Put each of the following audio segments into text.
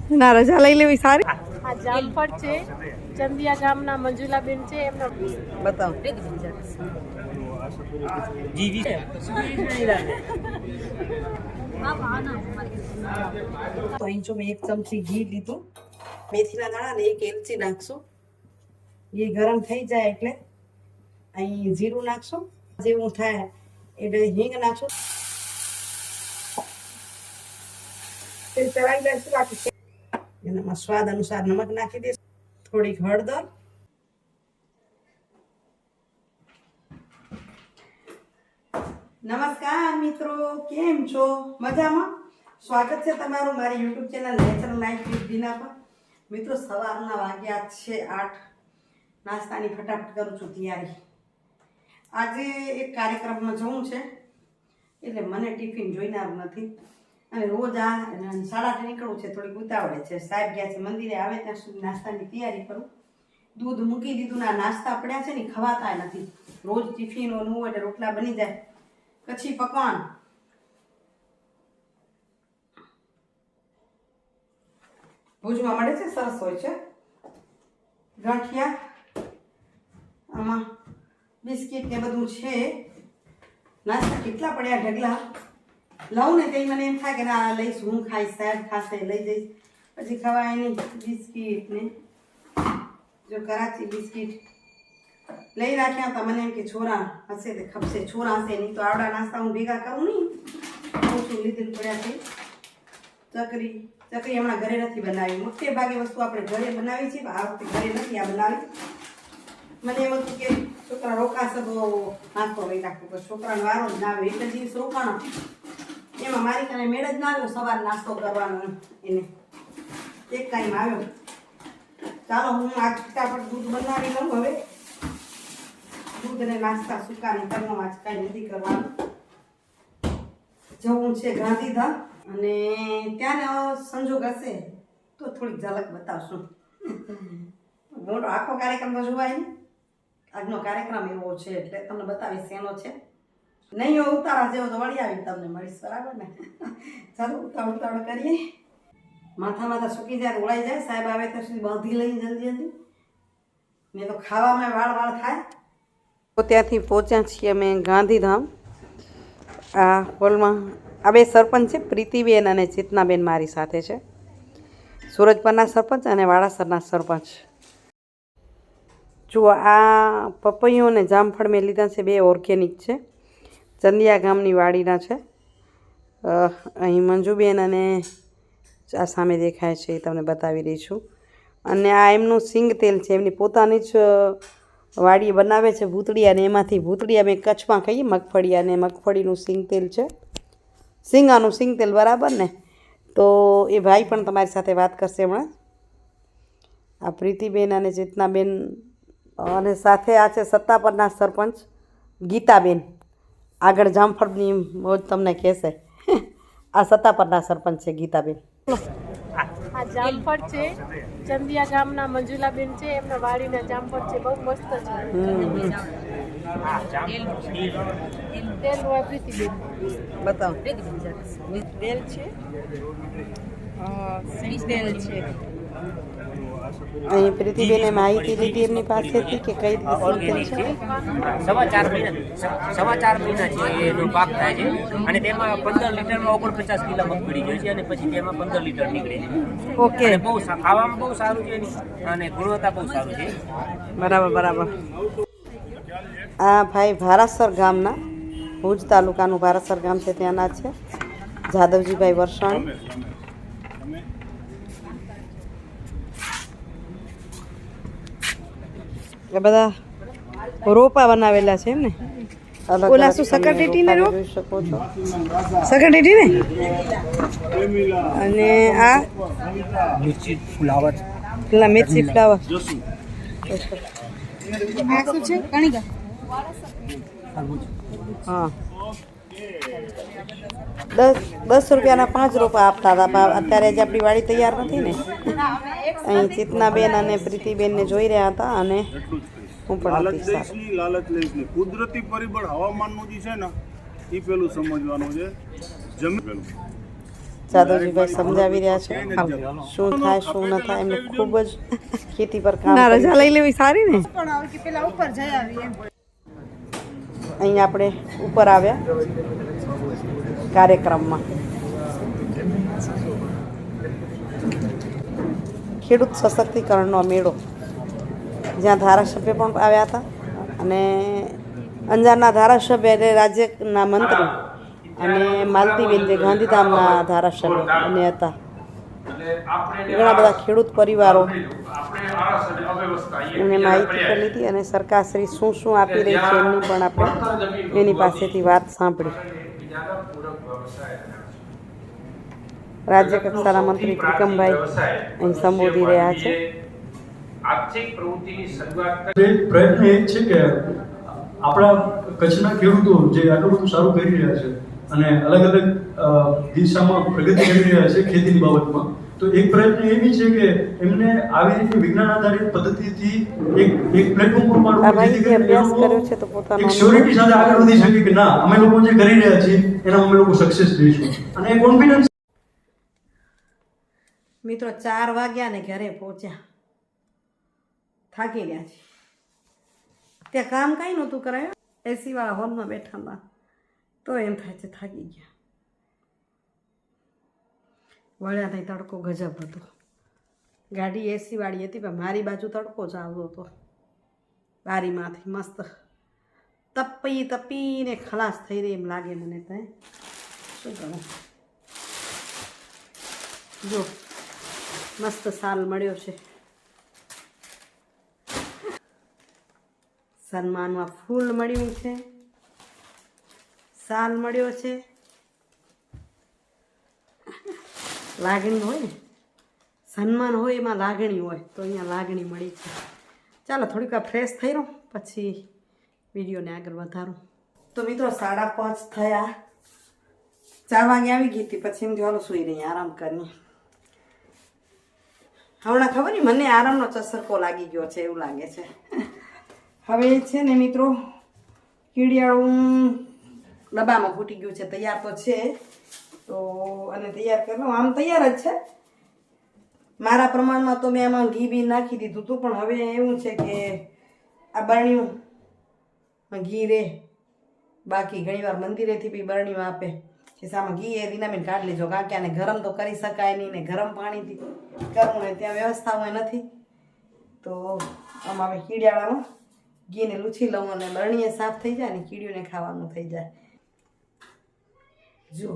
ના રજા લઈ લેવી સારી. આ જામફળ છે, ચંદિયા ગામના મંજુલાબેન છે, એમનો બતાવો. તો અહીં જો મેં 1 ચમચી ઘી લીધું, મેથીના દાણા ને 1 એલચી નાખશું. ઘી ગરમ થઈ જાય એટલે અહીં જીરું નાખશું. જેવું થાય એટલે હિંગ નાખશું. તેલ ચલાવી લઈશું. બાકી એનામાં સ્વાદ અનુસાર નમક નાખી દઈશું, થોડીક હળદર. નમસ્કાર મિત્રો, કેમ છો? મજામાં? સ્વાગત છે તમારું મારી YouTube channel natural life with Bina પર. મિત્રો સવારના વાગ્યા છે 8. નાસ્તાની ફટાફટ કરું છું તૈયારી. આજે એક કાર્યક્રમમાં જવું છે એટલે મને ટિફિન જોઈનાર નથી અને રોજ આ 8:30 નીકળવું છે. થોડીક ઉતાવળે છે. સાહેબ ગયા છે મંદિરે, આવે ત્યાં સુધી નાસ્તાની તૈયારી કરું. દૂધ મૂકી દીધું. ના નાસ્તા પડ્યા છે ને ખવાતા નથી. રોજ ટિફિનોનું હોય એટલે રોટલા બની જાય. કચ્છી પકવાન ભુજમાં મળે છે, સરસ હોય છે. ગાંઠિયા, આમાં બિસ્કિટ ને બધું છે. નાસ્તા કેટલા પડ્યા ઢગલા. લઉં ને તે મને એમ થાય કે ના લઈશ, હું ખાઈશ, સાહેબ ખાશે, લઈ જઈશ. પછી ખવાય નહીં. બિસ્કિટ ને જો કરાચી બિસ્કિટ લઈ રાખ્યા હતા. મને એમ કે છોરા હશે તે ખપશે, છોરા હશે નહીં તો આવડા નાસ્તા હું ભેગા કરું નહીં. ઓછું લીધેલું પડ્યા છે. ચકરી હમણાં ઘરે નથી બનાવી. મોટે ભાગે વસ્તુ આપણે ઘરે બનાવી છે, આ વખતે ઘરે નથી આ બનાવી. મને એમ હતું કે છોકરા રોકાશે તો નાસ્તો લઈ નાખવું, પણ છોકરાનો વારો જ ના આવે. એક જ દિવસ રોકાણો એમાં મારી કાને મેળ જ ના આવ્યો સવાર નાસ્તો કરવાનો. એને એક ટાઈમ આવ્યો. ચાલો હું આ ફટાફટ દૂધ બનાવી લઉં. હવે દૂધ અને નાસ્તા સુકાની કરવાનું આજ કાંઈ નથી કરવાનું. જવું છે ગાંધીધામ અને ત્યાંનો સંજોગ હશે તો થોડીક ઝલક બતાવશું. મોટો આખો કાર્યક્રમ તો જોવાય નહીં. આજનો કાર્યક્રમ એવો છે એટલે તમને બતાવીશ એનો છે. નહીં હોય ઉતારા જેવો તો વળી આવી તમને મળીશ, બરાબર ને? ચાલો ઉતાવળ કરીએ. માથા સૂકી જાય, ઓળાઈ જાય. સાહેબ આવે ત્યાં સુધી બાંધી લઈને જલ્દી નહીં તો ખાવામાં વાળ થાય. તો ત્યાંથી પહોંચ્યા છીએ અમે ગાંધીધામ. આ હોલમાં આ બે સરપંચ છે, પ્રીતિબેન અને ચેતનાબેન મારી સાથે છે. સુરજપરના સરપંચ અને વાડાસરના સરપંચ. જુઓ આ પપૈયું અને જામફળ મેં લીધા છે, 2 ઓર્ગેનિક છે. ચંદિયા ગામની વાડીના છે. અહીં મંજુબેન અને આ સામે દેખાય છે એ તમને બતાવી રહી છું. અને આ એમનું સિંગ તેલ છે, એમની પોતાની જ વાડી બનાવે છે ભૂતળી, અને એમાંથી ભૂતળી અમે કચ્છમાં કહીએ મગફળી, અને મગફળીનું સિંગ તેલ છે. સિંગાનું સિંગ તેલ, બરાબર ને? તો એ ભાઈ પણ તમારી સાથે વાત કરશે હમણાં. આ પ્રીતિબેન અને ચેતનાબેન, અને સાથે આ છે સત્તાપરના સરપંચ ગીતાબેન. આગળ જામફળની મોજ તમને કહેશે. આ સત્તાપરના સરપંચ છે ગીતાબેન. આ જામફળ છે, ચંદિયા ગામના મંજુલાબેન છે, એમના વાડીના જામફળ છે. બહુ મસ્ત છે. તેલ પ્રીતિબેન બતાવો. તેલ છે, સિંગ તેલ છે. અહીં પ્રીતિબેને માહિતી લીધી એમની પાસેથી કે કઈ રીતે છે. 4.5 મહિના છે એનો પાક થાય છે અને તેમાં 15 લીટરમાં 49 કિલો મગફળી જોઈએ છે અને પછી તેમાં 15 લીટર નીકળે છે. ઓકે. અને બહુ ખાવામાં બહુ સારું છે અને ગુણવત્તા બહુ સારું છે. બરાબર. આ ભાઈ ભારાસર ગામના, ભુજ તાલુકાનું ભારાસર ગામ છે, ત્યાંના છે જાદવજીભાઈ વરસાણી. એ બધા રોપા બનાવેલા છે એમ ને? ઓલા શું સકરટેટી ને રોપ જોઈ શકો છો. સકરટેટી ને. અને આ મિર્ચી ફ્લાવર, મિર્ચી ફ્લાવર. આ શું છે? કણીકા. હા, 10 રૂપિયાના 5 રોપા આપતા હતા. અત્યારે જે આપણી વાડી તૈયાર નથી ને, અહીં ચેતનાબેન અને પ્રીતિબેનને જોઈ રહ્યા હતા અને હું પણ લાલચ લઈશની કુદરતી પરિબળ હવામાનનું જે છે ને એ પેલું સમજવાનું છે. જમીન જાદવજીભાઈ સમજાવી રહ્યા છે શું થાય શું ન થાય એમને ખૂબ જ ખેતી પર કામ રજા લઈ લેવી સારી ને અહીં આપણે ઉપર આવ્યા કાર્યક્રમમાં ખેડૂત સશક્તિકરણનો મેળો જ્યાં ધારાસભ્ય પણ આવ્યા હતા અને અંજારના ધારાસભ્ય એટલે રાજ્યના મંત્રી અને માલતીબેન જે ગાંધીધામના ધારાસભ્ય અને હતા ઘણા બધા ખેડૂત પરિવારો એમને માહિતી કરી લીધી અને સરકારશ્રી શું શું આપી રહી છે એમની પણ આપણે એની પાસેથી વાત સાંભળી રાજ્ય કક્ષાના મંત્રી ત્રિકમભાઈ અહીં સંબોધી રહ્યા છે. પ્રયત્ન એ છે કે આપણા કચ્છના ખેડૂતો જે આટલું બધું સારું કરી રહ્યા છે અને અલગ અલગ દિશામાં પ્રગતિ કરી રહ્યા છે ખેતીની બાબતમાં, તો એક પ્રયત્ન એ બી છે કે એમને આવી રીતે વિજ્ઞાન આધારિત પદ્ધતિથી એક પ્લેટફોર્મ પર એક શ્યોરિટી સાથે આગળ વધી શકે કે ના અમે લોકો જે કરી રહ્યા છીએ એના અમે લોકો સક્સેસ થઈશું અને એ કોન્ફિડન્સ. મિત્રો 4 વાગ્યા ને ઘરે પહોંચ્યા, થાકી ગયા છે. ત્યાં કામ કાંઈ નહોતું કરાયું, એસી વાળા હોલમાં બેઠા હતા તો એમ થાય છે થાકી ગયા. વળ્યા ત્યાં તડકો ગજબ હતો, ગાડી એસી વાળી હતી પણ મારી બાજુ તડકો જ આવતો હતો. બારીમાંથી મસ્ત તપીને ખલાસ થઈ રહી એમ લાગે મને. ત્યાં શું કરું, જો મસ્ત સાલ મળ્યો છે, સન્માનમાં ફૂલ મળ્યું છે, સાલ મળ્યો છે. લાગણી હોય ને, સન્માન હોય એમાં લાગણી હોય, તો અહીંયા લાગણી મળી છે. ચાલો થોડીક વાર ફ્રેશ થઈ રહું પછી વિડીયોને આગળ વધારું. તો મિત્રો 5:30 થયા, 4 વાગે આવી ગઈ હતી. પછી એમ ચાલો સુઈ રહી, આરામ કરીએ. હમણાં ખબર નહીં મને આરામનો ચસરકો લાગી ગયો છે એવું લાગે છે. હવે છે ને મિત્રો કીડિયાળું ડબ્બામાં ફૂટી ગયું છે, તૈયાર તો છે તો અને તૈયાર કરી લઉં. આમ તૈયાર જ છે મારા પ્રમાણમાં, તો મેં આમાં ઘી બી નાખી દીધું હતું. પણ હવે એવું છે કે આ બરણીયું ઘી રહે, બાકી ઘણીવાર મંદિરેથી બી બરણીયું આપે કે સામાં ઘી એ રીનાબેન કાઢી લેજો, કારણ કે આને ગરમ તો કરી શકાય નહીં ને ગરમ પાણીથી કરવું ને ત્યાં વ્યવસ્થા હોય નથી. તો આમાં હવે કીડિયાળામાં ઘીને લૂછી લઉં અને બરણીએ સાફ થઈ જાય ને કીડીઓને ખાવાનું થઈ જાય. જો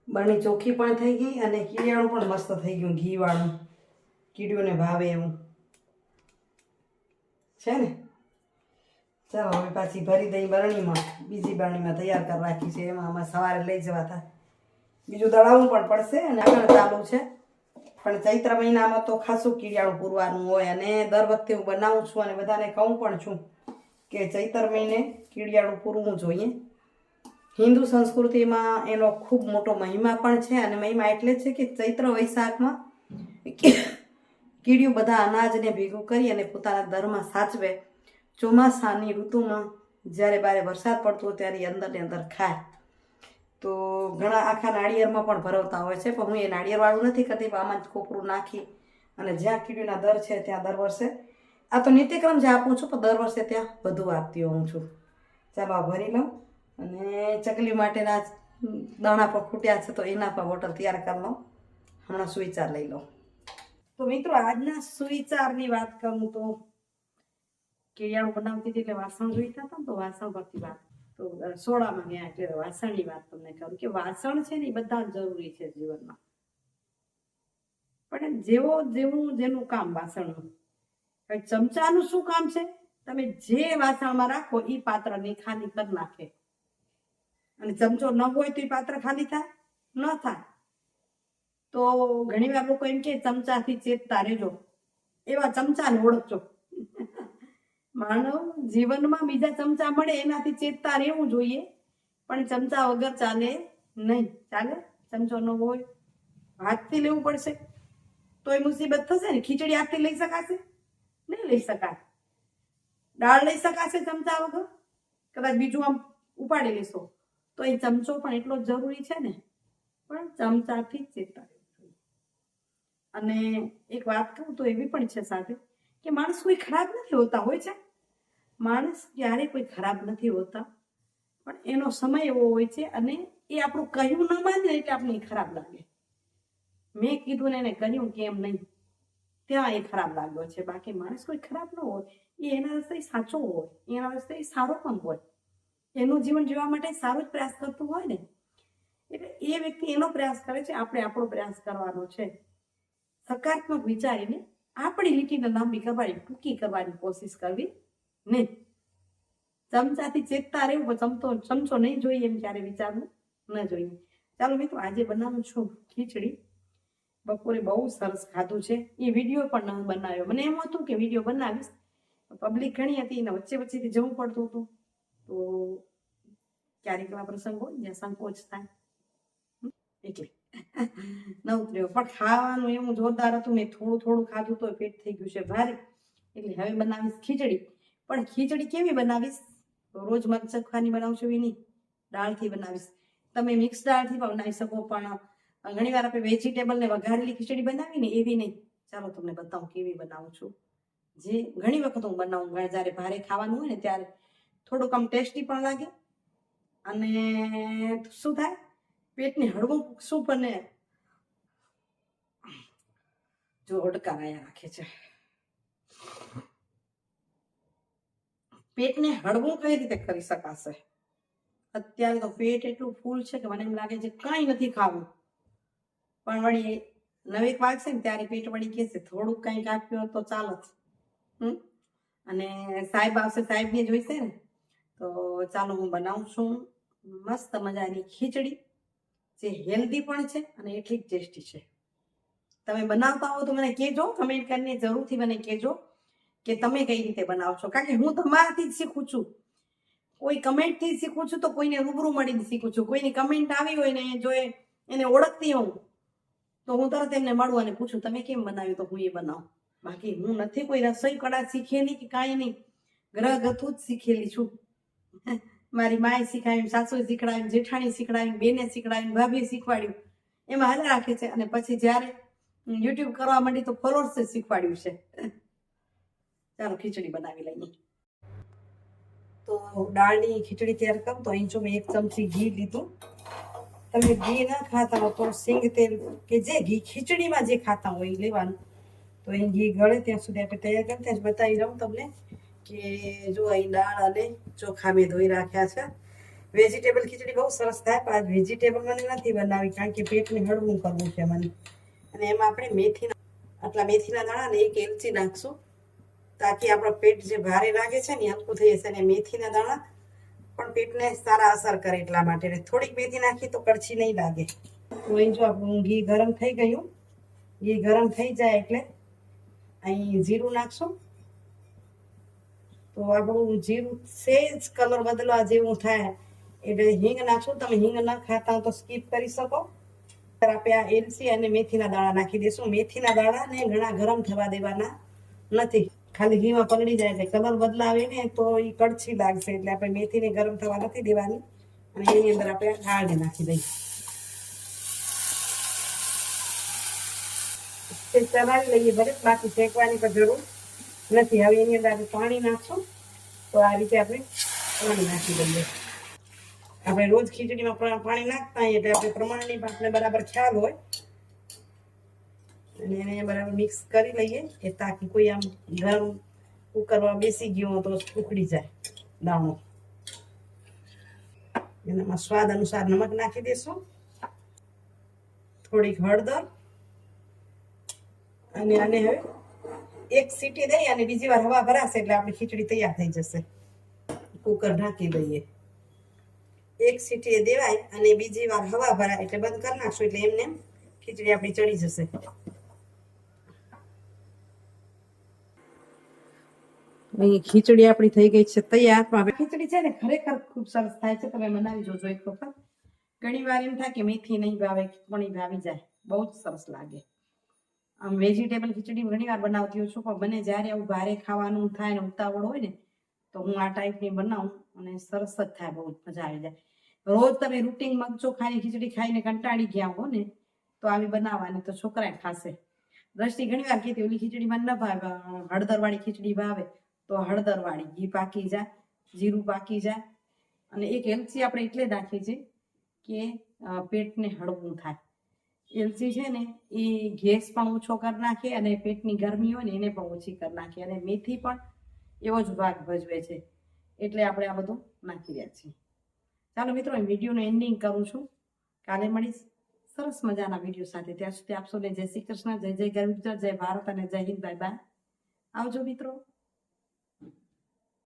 બરણી ચોખ્ખી પણ થઈ ગઈ અને કીડિયાળું પણ મસ્ત થઈ ગયું, ઘીવાળું, કીડીઓને ભાવે એવું છે ને. ચાલો હવે પાછી ભરી દઈ બરણીમાં, બીજી બરણીમાં તૈયાર કરી રાખી છે. એમાં અમારે સવારે લઈ જવા થાય, બીજું દળાવવું પણ પડશે અને આગળ ચાલુ છે. પણ ચૈત્ર મહિનામાં તો ખાસું કીડિયાળું પૂરવાનું હોય અને દર વખતે હું બનાવું છું અને બધાને કહું પણ છું કે ચૈત્ર મહિને કીડિયાળું પૂરવું જોઈએ. હિન્દુ સંસ્કૃતિમાં એનો ખૂબ મોટો મહિમા પણ છે અને મહિમા એટલે છે કે ચૈત્ર વૈશાખમાં કીડિયું બધા અનાજને ભેગું કરી અને પોતાના દરમાં સાચવે. ચોમાસાની ઋતુમાં જ્યારે બારે વરસાદ પડતો હોય ત્યારે અંદર ને અંદર ખાય. તો ઘણા આખા નાળિયેરમાં પણ ભરવતા હોય છે, પણ હું એ નાળિયેરવાળું નથી કરતી, પણ આમાં જ કોપરું નાખી અને જ્યાં કીડીના દર છે ત્યાં દર વર્ષે આ તો નિત્યક્રમ જે આપું છું પણ દર વર્ષે ત્યાં બધું આપતી હોઉં છું. ચાલો આ ભરી લઉં અને ચકલી માટેના દાણા પણ ખૂટ્યા છે તો એના પણ વોટર તૈયાર કરી લઉં. હમણાં સુવિચાર લઈ લઉં. તો મિત્રો આજના સુવિચારની વાત કરું તો કીડિયાળું બનાવતી હતી એટલે વાસણ જોઈતા હતા ને તો વાસણ પરથી વાત, તો રસોડામાં ગયા એટલે વાસણની વાત તમને કરું કે વાસણ છે ને એ બધા જ જરૂરી છે જીવનમાં. પણ જેવું જેનું કામ વાસણનું. હવે ચમચાનું શું કામ છે, તમે જે વાસણમાં રાખો એ પાત્રને ખાલી કરી નાખે. અને ચમચો ન હોય તો એ પાત્ર ખાલી થાય ન થાય. તો ઘણી વાર લોકો એમ કે ચમચાથી ચેતતા રહેજો, એવા ચમચાને ઓળખજો. માનવ જીવનમાં બીજા ચમચા મળે એનાથી ચેતતા રહેવું જોઈએ, પણ ચમચા વગર ચાલે નહીં. ચાલે ચમચો ન હોય, હાથથી લેવું પડશે તો એ મુસીબત થશે ને. ખીચડી હાથથી લઈ શકાશે? નહીં લઈ શકાય. દાળ લઈ શકાશે ચમચા વગર? કદાચ બીજું આમ ઉપાડી લેશો તો એ ચમચો પણ એટલો જ જરૂરી છે ને. પણ ચમચાથી જ ચેતતા રહેવું જોઈએ. અને એક વાત કહું તો એવી પણ છે સાથે કે માણસ કોઈ ખરાબ નથી હોતા, હોય છે માણસ ક્યારેય કોઈ ખરાબ નથી હોતા, પણ એનો સમય એવો હોય છે અને એ આપણું કહ્યું ન માને એટલે આપણને ખરાબ લાગે. મેં કીધું ને એને કહ્યું કેમ નહીં, ત્યાં એ ખરાબ લાગ્યો છે. બાકી માણસ કોઈ ખરાબ ન હોય, એ એના રસ્તે સાચો હોય, એના રસ્તે સારો પણ હોય, એનું જીવન જીવવા માટે સારો જ પ્રયાસ કરતું હોય ને, એટલે એ વ્યક્તિ એનો પ્રયાસ કરે છે, આપણે આપણો પ્રયાસ કરવાનો છે. સકારાત્મક વિચારીને આપણી લીટીને લાંબી કરવાની, ટૂંકી કરવાની કોશિશ કરવી નહીં. ચમચાથી ચેતતા રહેવું, પણ ચમચો નહીં જોઈએ એમ ક્યારે વિચારવું ન જોઈએ. ચાલો મિત્રો, આજે બનાવું છું ખીચડી. બપોરે બહુ સરસ ખાધું છે. એ વિડીયો પણ ન બનાવ્યો. મને એમ હતું કે વિડીયો બનાવીશ, પબ્લિક ઘણી હતી ને વચ્ચે વચ્ચેથી જવું પડતું હતું, તો ક્યારેક એવા પ્રસંગ હોય જ્યાં સંકોચ થાય એટલે ન ઉતર્યો. પણ ખાવાનું એવું જોરદાર હતું, મેં થોડું થોડું ખાધું તો પેટ થઈ ગયું છે ભારે. એટલે હવે બનાવીશ ખીચડી. પણ ખીચડી કેવી બનાવીશ? રોજ મરચખવાની બનાવું છું એવી નહીં, દાળથી બનાવીશ. તમે મિક્સ દાળથી પણ બનાવી શકો, પણ ઘણી વાર આપણે વેજીટેબલ ને વઘારેલી ખીચડી બનાવી ને એવી નહીં. ચાલો તમને બતાવું કેવી બનાવું છું. જે ઘણી વખત હું બનાવું, જ્યારે ભારે ખાવાનું હોય ને ત્યારે થોડુંક આમ ટેસ્ટી પણ લાગે અને શું થાય, પેટને હળવું શું બને. જો અડકારાયા રાખે છે. પેટને હળવું કઈ રીતે કરી શકાશે? અત્યારે તો પેટ એટલું ફૂલ છે કે મને એમ લાગે છે કઈ નથી ખાવું, પણ વળી નવેક વાગશે ને ત્યારે પેટ વળી કહેશે થોડુંક કંઈક આપ્યું તો ચાલત. અને સાહેબ આવશે, સાહેબને જોઈશે ને, તો ચાલો હું બનાવું છું મસ્ત મજાની ખીચડી, જે હેલ્ધી પણ છે અને એટલી જ ટેસ્ટી છે. તમે બનાવતા હો તો મને કહેજો, કમેન્ટ કરીને જરૂરથી મને કહેજો કે તમે કઈ રીતે બનાવો છો. કારણ કે હું તમારાથી જ શીખું છું. કોઈ કમેન્ટથી શીખું છું તો કોઈને રૂબરૂ મળીને શીખું છું. કોઈની કમેન્ટ આવી હોય ને જો એને ઓળખતી હોઉં તો હું તરત એમને મળું અને પૂછું તમે કેમ બનાવ્યું, તો હું એ બનાવું. બાકી હું નથી કોઈ રસોઈ કળા શીખેલી કે કાંઈ નહીં, ગ્રહગથું જ શીખેલી છું. મારી માએ શીખવાડ્યું, સાસુએ શીખવાડ્યું, જેઠાણી શીખવાડ્યું, બેને શીખવાડ્યું, ભાભીએ શીખવાડ્યું, એમાં હાલ રાખે છે. અને પછી જ્યારે યુટ્યુબ કરવા માંડી તો ફોલોઅર્સે શીખવાડ્યું છે. ચાલો ખીચડી બનાવી લઈએ. તો દાળની ખીચડી તૈયાર કરું તો અહીં જો મેં 1 ચમચી ઘી લીધું. તમે ઘી ના ખાતા હો તો સિંગ તેલ કે જે ઘી ખીચડીમાં જે ખાતા હોય એ લેવાનું. તો અહીં ઘી ગળે ત્યાં સુધી આપણે તૈયાર કરી. ત્યાં જ બતાવી દઉં તમને કે જો અહીં દાળ અને ચોખા મેં ધોઈ રાખ્યા છે. વેજીટેબલ ખીચડી બહુ સરસ થાય, પણ આજ વેજીટેબલ મને નથી બનાવી કારણ કે પેટને હળવું કરવું છે મને. અને એમાં આપણે આટલા મેથીના દાણા ને 1 એલચી નાખશું, તાકી આપણો પેટ જે ભારે લાગે છે ને હલકું થઈ જશે. અને મેથીના દાણા પણ પેટને સારા અસર કરે એટલા માટે થોડીક મેથી નાખી તો કડછી નહીં લાગે. તો અહીં જો આપણું ઘી ગરમ થઈ ગયું, ઘી ગરમ થઈ જાય એટલે અહીં જીરું નાખશું. તો આપણું જીરું સેજ કલર બદલવા જેવું થાય એટલે હિંગ નાખશું. તમે હિંગ ન ખાતા તો સ્કીપ કરી શકો. આપણે આ એલચી અને મેથીના દાણા નાખી દઈશું. મેથીના દાણાને ઘણા ગરમ થવા દેવાના નથી, ખાલી ઘીમાં પલળી જાય એટલે કલર બદલાવે ને તો એ કડછી લાગશે. એટલે આપણે મેથીને ગરમ થવા નથી દેવાની. અને એની અંદર આપણે દાળને નાખી દઈએ. ચલાવી લઈએ ભલે, બાકી શેકવાની પણ જરૂર નથી. હવે એની અંદર આપણે પાણી નાખશું. તો આ રીતે આપણે પાણી નાખી દઈએ. આપણે રોજ ખીચડીમાં પાણી નાખતા હોઈએ એટલે આપણે પ્રમાણની આપણે બરાબર ખ્યાલ હોય. અને એને બરાબર મિક્સ કરી લઈએ કે તાકી કોઈ આમ ગરમ કુકરમાં બેસી ગયો તો ઉકળી જાય દાણો. એનામાં સ્વાદ અનુસાર નમક નાખી દેશું, થોડીક હળદર, અને આને હવે 1 સીટી દઈ અને બીજી વાર હવા ભરાશે એટલે આપણી ખીચડી તૈયાર થઈ જશે. કુકર ઢાંકી દઈએ. 1 સીટી દેવાય અને બીજી વાર હવા ભરાય એટલે બંધ કરી નાખશું. એટલે એમને ખીચડી આપણી ચડી જશે. અહીં ખીચડી આપણી થઈ ગઈ છે તૈયાર. પણ ખીચડી છે ને ખરેખર ખૂબ સરસ થાય છે, તમે બનાવી જોજો એક વખત. ઘણી વાર એમ થાય કે મેથી નહીં ભાવે પણ એ ભાવી જાય, બહુ જ સરસ લાગે. આમ વેજીટેબલ ખીચડી ઘણી વાર બનાવતી હોઉં છું, પણ મને જ્યારે આવું ભારે ખાવાનું થાય ને ઉતાવળ હોય ને તો હું આ ટાઈપની બનાવું અને સરસ જ થાય, બહુ જ મજા આવી જાય. રોજ તમે રૂટિન મગ ચોખાની ખીચડી ખાઈને કંટાળી ગયા હો ને તો આવી બનાવવાની તો છોકરાએ ખાશે. દ્રષ્ટિ ઘણી વાર કહેતી ઓલી ખીચડી મને ન ભાવે, હળદરવાળી ખીચડી ભાવે તો હળદરવાળી, ઘી પાકી જાય, જીરું પાકી જાય. અને એક એલચી આપણે એટલે નાખીએ છીએ કે પેટને હળવું થાય. એલચી છે ને એ ગેસ પણ ઓછો કરી નાખે અને પેટની ગરમી હોય ને એને પણ ઓછી કરી નાખે. અને મેથી પણ એવો જ ભાગ ભજવે છે, એટલે આપણે આ બધું નાખી રહ્યા છીએ. ચાલો મિત્રો, વિડીયોનું એન્ડિંગ કરું છું. કાલે મળીશ સરસ મજાના વિડીયો સાથે. ત્યાં સુધી આપ સૌને જય શ્રી કૃષ્ણ, જય જય ગરવી ગુજરાત, જય ભારત અને જય હિન્દ. Bye bye. આવજો મિત્રો.